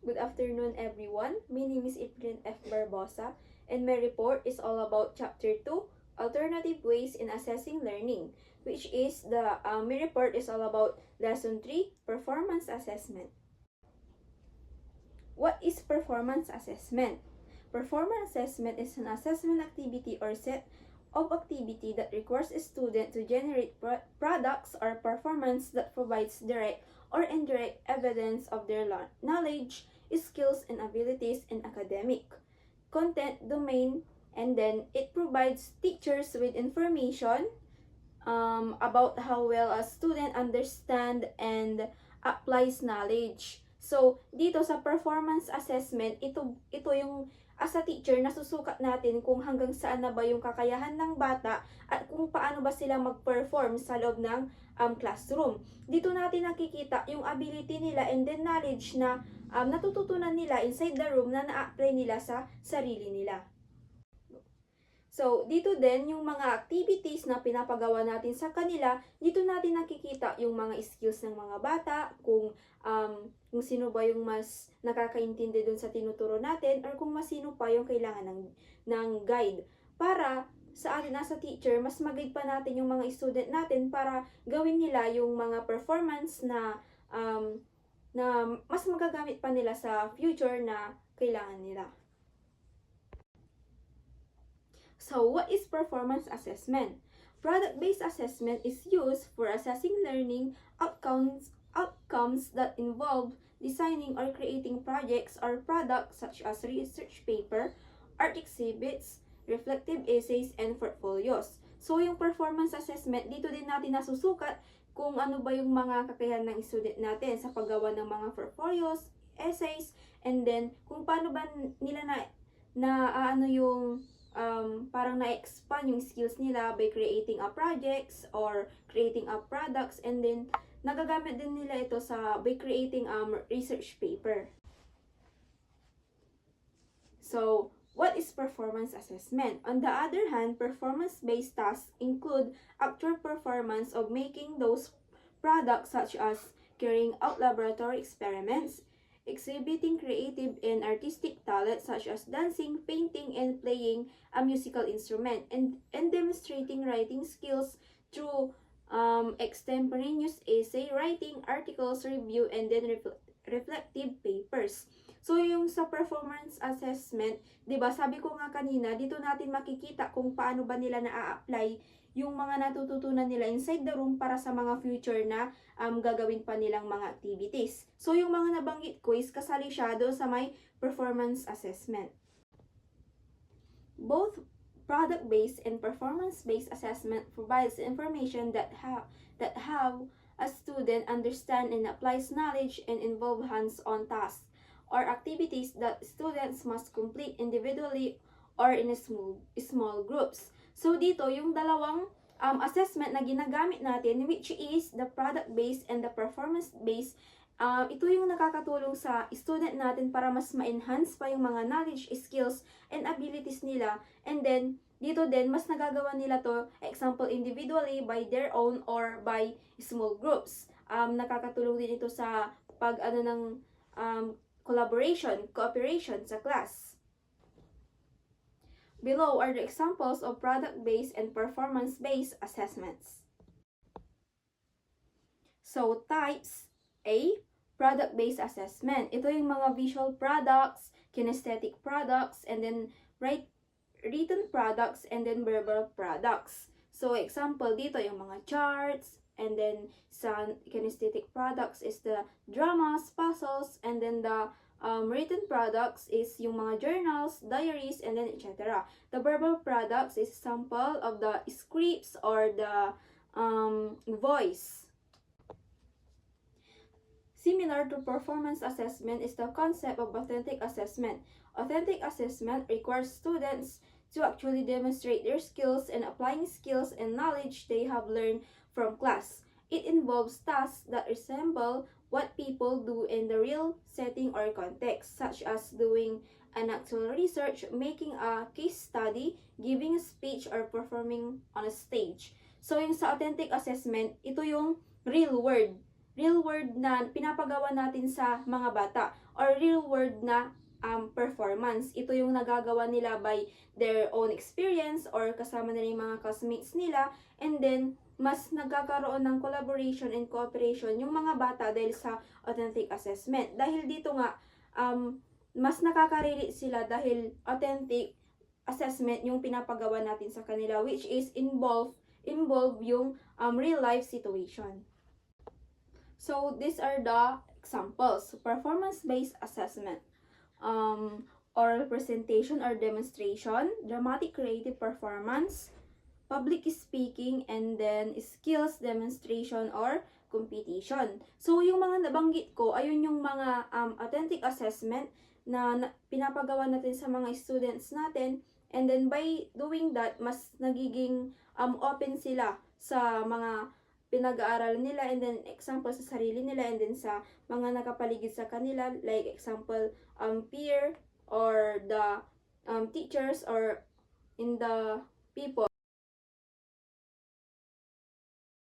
Good afternoon, everyone. My name is Evelyn F. Barbosa, and my report is all about Chapter 2, Alternative Ways in Assessing Learning, which is my report is all about Lesson 3, Performance Assessment. What is performance assessment? Performance assessment is an assessment activity or set of activity that requires a student to generate products or performance that provides direct or indirect evidence of their knowledge, skills, and abilities in academic, content, domain, and then it provides teachers with information about how well a student understand and applies knowledge. So, dito sa performance assessment, ito yung as a teacher, nasusukat natin kung hanggang saan na ba yung kakayahan ng bata at kung paano ba sila mag-perform sa loob ng classroom. Dito natin nakikita yung ability nila and then knowledge na natututunan nila inside the room na na-apply nila sa sarili nila. So, dito din, yung mga activities na pinapagawa natin sa kanila, dito natin nakikita yung mga skills ng mga bata, kung sino ba yung mas nakakaintindi dun sa tinuturo natin, or kung sino pa yung kailangan ng guide. Para sa atin as a teacher, mas mag-guide pa natin yung mga student natin para gawin nila yung mga performance na mas magagamit pa nila sa future na kailangan nila. So, what is performance assessment? Product-based assessment is used for assessing learning outcomes that involve designing or creating projects or products such as research paper, art exhibits, reflective essays, and portfolios. So, yung performance assessment, dito din natin nasusukat kung ano ba yung mga kakayahan ng student natin sa paggawa ng mga portfolios, essays, and then kung paano ba nila parang na-expand yung skills nila by creating a projects or creating a products, and then nagagamit din nila ito by creating research paper. So, what is performance assessment? On the other hand, performance-based tasks include actual performance of making those products such as carrying out laboratory experiments, exhibiting creative and artistic talent such as dancing, painting, and playing a musical instrument, and demonstrating writing skills through extemporaneous essay writing, articles, review, and then reflective papers. So, yung sa performance assessment, 'di ba? Sabi ko nga kanina, dito natin makikita kung paano ba nila na-apply yung mga natututunan nila inside the room para sa mga future na gagawin pa nilang mga activities. So, yung mga nabanggit ko is kasali siya doon sa may performance assessment. Both product-based and performance-based assessment provides information that have a student understand and applies knowledge and involve hands-on tasks or activities that students must complete individually or in small groups. So, dito, yung dalawang assessment na ginagamit natin, which is the product-based and the performance-based, ito yung nakakatulong sa student natin para mas ma-enhance pa yung mga knowledge, skills, and abilities nila. And then, dito din, mas nagagawa nila to, example, individually, by their own, or by small groups. Nakakatulong din ito sa cooperation sa class. Below are the examples of product-based and performance-based assessments. So, types. A. Product-based assessment. Ito yung mga visual products, kinesthetic products, and then written products, and then verbal products. So, example dito yung mga charts, and then sa kinesthetic products is the dramas, puzzles, and then the written products is yung mga journals, diaries, and then etc. The verbal products is sample of the scripts or the voice. Similar to performance assessment is the concept of authentic assessment. Authentic assessment requires students to actually demonstrate their skills and applying skills and knowledge they have learned from class. It involves tasks that resemble what people do in the real setting or context, such as doing an actual research, making a case study, giving a speech, or performing on a stage. So, yung sa authentic assessment, ito yung real world real world na pinapagawa natin sa mga bata or real world na performance. Ito yung nagagawa nila by their own experience or kasama nila yung mga classmates nila, and then mas nagkakaroon ng collaboration and cooperation yung mga bata dahil sa authentic assessment. Dahil dito nga, mas nakaka-relate sila dahil authentic assessment yung pinapagawa natin sa kanila, which is involve yung real life situation. So these are the examples: performance-based assessment, oral presentation or demonstration, dramatic creative performance, public speaking, and then skills demonstration or competition. So yung mga nabanggit ko, ayun yung mga authentic assessment na pinapagawa natin sa mga students natin, and then by doing that, mas nagiging open sila sa mga pinag-aaral nila, and then example sa sarili nila, and then sa mga nakapaligid sa kanila, like example peer or the teachers or in the people.